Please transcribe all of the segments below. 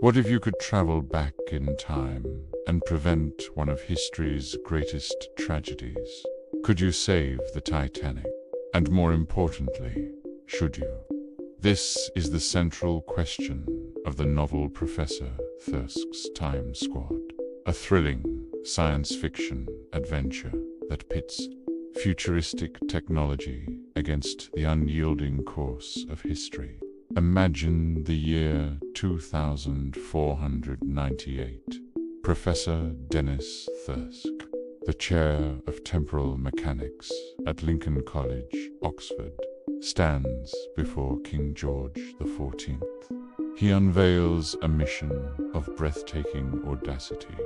What if you could travel back in time and prevent one of history's greatest tragedies? Could you save the Titanic? And more importantly, should you? This is the central question of the novel Professor Thirsk's Time Squad, a thrilling science fiction adventure that pits futuristic technology against the unyielding course of history. Imagine the year 2498. Professor Dennis Thirsk, the chair of temporal mechanics at Lincoln College, Oxford, stands before King George XIV. He unveils a mission of breathtaking audacity.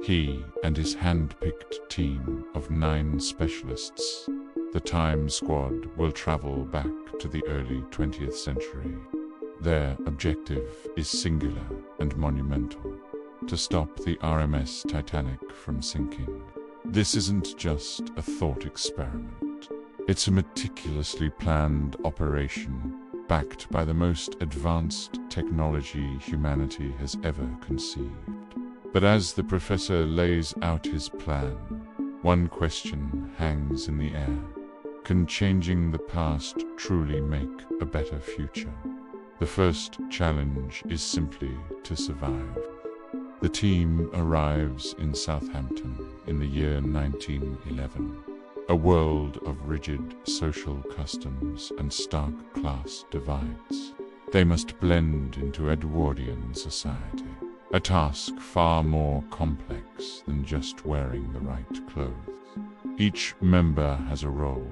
He and his hand-picked team of 9 specialists, the Time Squad, will travel back to the early 20th century. Their objective is singular and monumental: to stop the RMS Titanic from sinking. This isn't just a thought experiment. It's a meticulously planned operation, backed by the most advanced technology humanity has ever conceived. But as the professor lays out his plan, one question hangs in the air. Can changing the past truly make a better future? The first challenge is simply to survive. The team arrives in Southampton in the year 1911, a world of rigid social customs and stark class divides. They must blend into Edwardian society, a task far more complex than just wearing the right clothes. Each member has a role.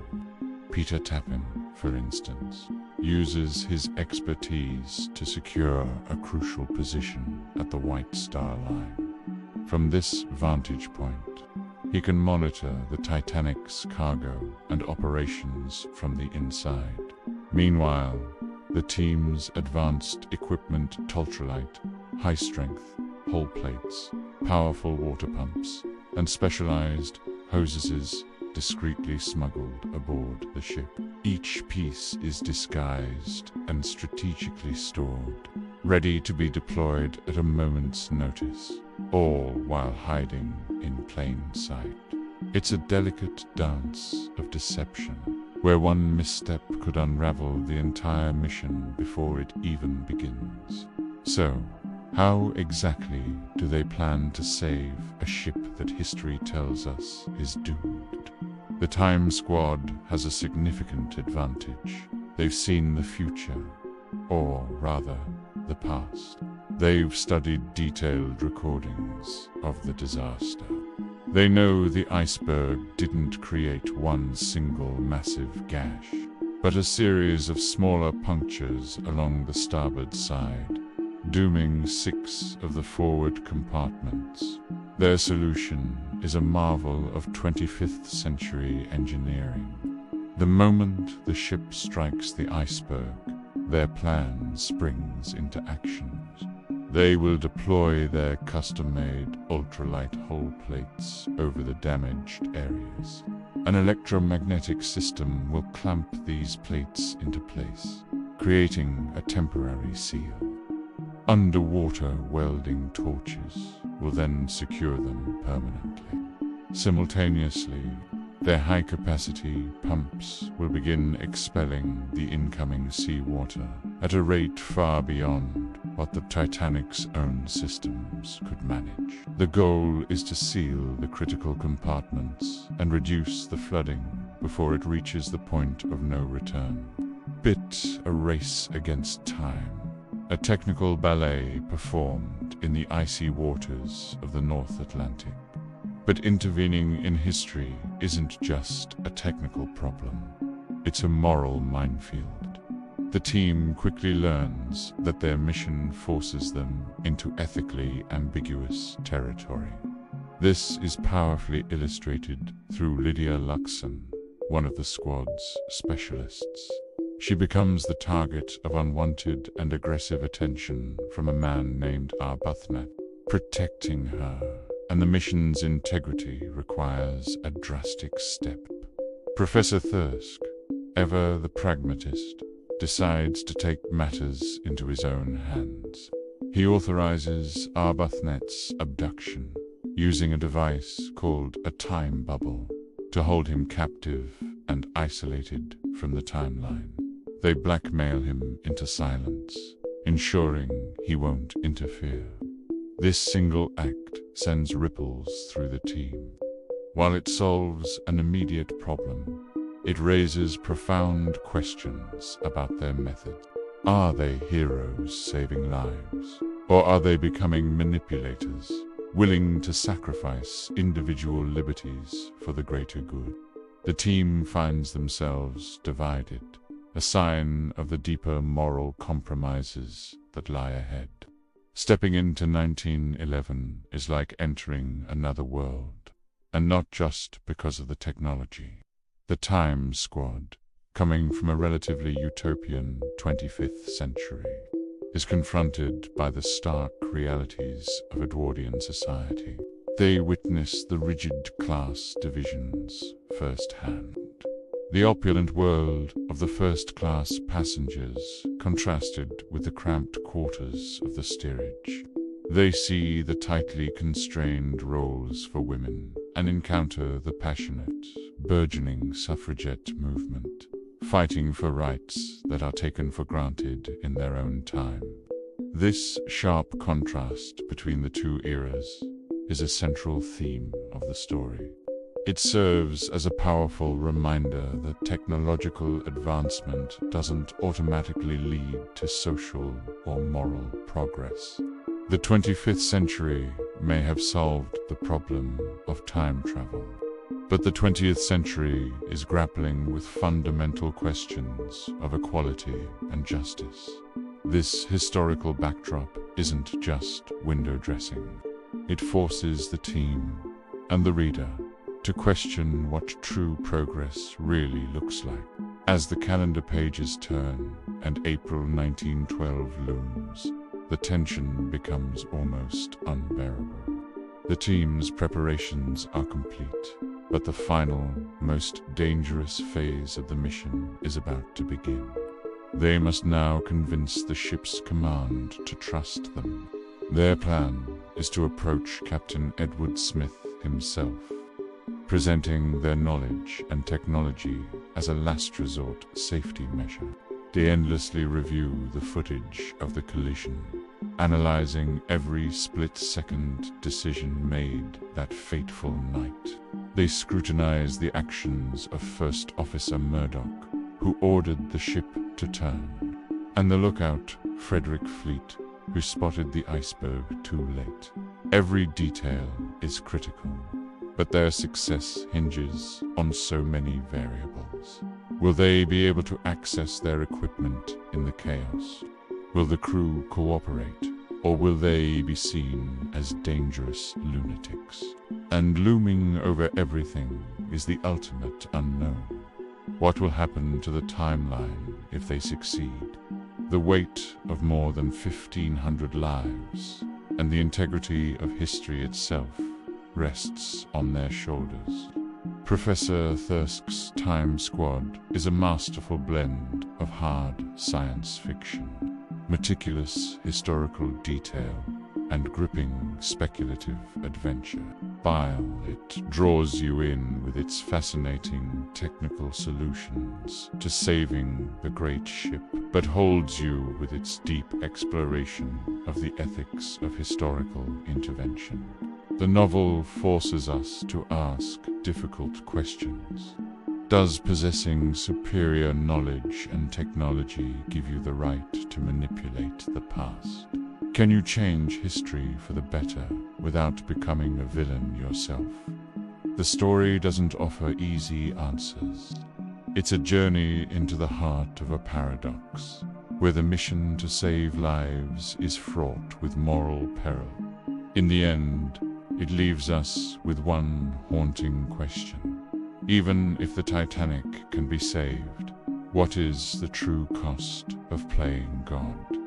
Peter Tappan, for instance, uses his expertise to secure a crucial position at the White Star Line. From this vantage point, he can monitor the Titanic's cargo and operations from the inside. Meanwhile, the team's advanced equipment, ultralight, high-strength hull plates, powerful water pumps, and specialized hoses discreetly smuggled aboard the ship. Each piece is disguised and strategically stored, ready to be deployed at a moment's notice, all while hiding in plain sight. It's a delicate dance of deception, where one misstep could unravel the entire mission before it even begins. So, how exactly do they plan to save a ship that history tells us is doomed? The Time Squad has a significant advantage. They've seen the future, or rather, the past. They've studied detailed recordings of the disaster. They know the iceberg didn't create one single massive gash, but a series of smaller punctures along the starboard side, dooming 6 of the forward compartments. Their solution is a marvel of 25th century engineering. The moment the ship strikes the iceberg, their plan springs into action. They will deploy their custom-made ultralight hull plates over the damaged areas. An electromagnetic system will clamp these plates into place, creating a temporary seal. Underwater welding torches will then secure them permanently. Simultaneously, their high-capacity pumps will begin expelling the incoming seawater at a rate far beyond what the Titanic's own systems could manage. The goal is to seal the critical compartments and reduce the flooding before it reaches the point of no return. Bit a race against time, a technical ballet performed in the icy waters of the North Atlantic. But intervening in history isn't just a technical problem. It's a moral minefield. The team quickly learns that their mission forces them into ethically ambiguous territory. This is powerfully illustrated through Lydia Luxon, one of the squad's specialists. She becomes the target of unwanted and aggressive attention from a man named Arbuthnot. Protecting her and the mission's integrity requires a drastic step. Professor Thirsk, ever the pragmatist, decides to take matters into his own hands. He authorizes Arbuthnot's abduction, using a device called a time bubble to hold him captive and isolated from the timeline. They blackmail him into silence, ensuring he won't interfere. This single act sends ripples through the team. While it solves an immediate problem, it raises profound questions about their method. Are they heroes saving lives? Or are they becoming manipulators, willing to sacrifice individual liberties for the greater good? The team finds themselves divided, a sign of the deeper moral compromises that lie ahead. Stepping into 1911 is like entering another world, and not just because of the technology. The Time Squad, coming from a relatively utopian 25th century, is confronted by the stark realities of Edwardian society. They witness the rigid class divisions firsthand. The opulent world of the first-class passengers contrasted with the cramped quarters of the steerage. They see the tightly constrained roles for women and encounter the passionate, burgeoning suffragette movement, fighting for rights that are taken for granted in their own time. This sharp contrast between the two eras is a central theme of the story. It serves as a powerful reminder that technological advancement doesn't automatically lead to social or moral progress. The 25th century may have solved the problem of time travel, but the 20th century is grappling with fundamental questions of equality and justice. This historical backdrop isn't just window dressing. It forces the team and the reader to question what true progress really looks like. As the calendar pages turn and April 1912 looms, the tension becomes almost unbearable. The team's preparations are complete, but the final, most dangerous phase of the mission is about to begin. They must now convince the ship's command to trust them. Their plan is to approach Captain Edward Smith himself, presenting their knowledge and technology as a last resort safety measure. They endlessly review the footage of the collision, analyzing every split-second decision made that fateful night. They scrutinize the actions of First Officer Murdoch, who ordered the ship to turn, and the lookout, Frederick Fleet, who spotted the iceberg too late. Every detail is critical, but their success hinges on so many variables. Will they be able to access their equipment in the chaos? Will the crew cooperate, or will they be seen as dangerous lunatics? And looming over everything is the ultimate unknown. What will happen to the timeline if they succeed? The weight of more than 1,500 lives and the integrity of history itself rests on their shoulders. Professor Thirsk's Time Squad is a masterful blend of hard science fiction, meticulous historical detail, and gripping speculative adventure. While it draws you in with its fascinating technical solutions to saving the great ship, but holds you with its deep exploration of the ethics of historical intervention. The novel forces us to ask difficult questions. Does possessing superior knowledge and technology give you the right to manipulate the past? Can you change history for the better without becoming a villain yourself? The story doesn't offer easy answers. It's a journey into the heart of a paradox, where the mission to save lives is fraught with moral peril. In the end, it leaves us with one haunting question. Even if the Titanic can be saved, what is the true cost of playing God?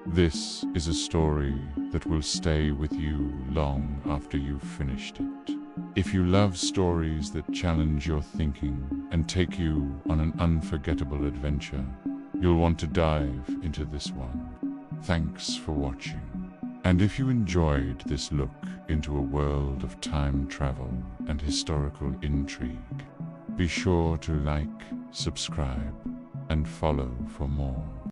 This is a story that will stay with you long after you've finished it. If you love stories that challenge your thinking and take you on an unforgettable adventure, you'll want to dive into this one. Thanks for watching. And if you enjoyed this look into a world of time travel and historical intrigue, be sure to like, subscribe, and follow for more.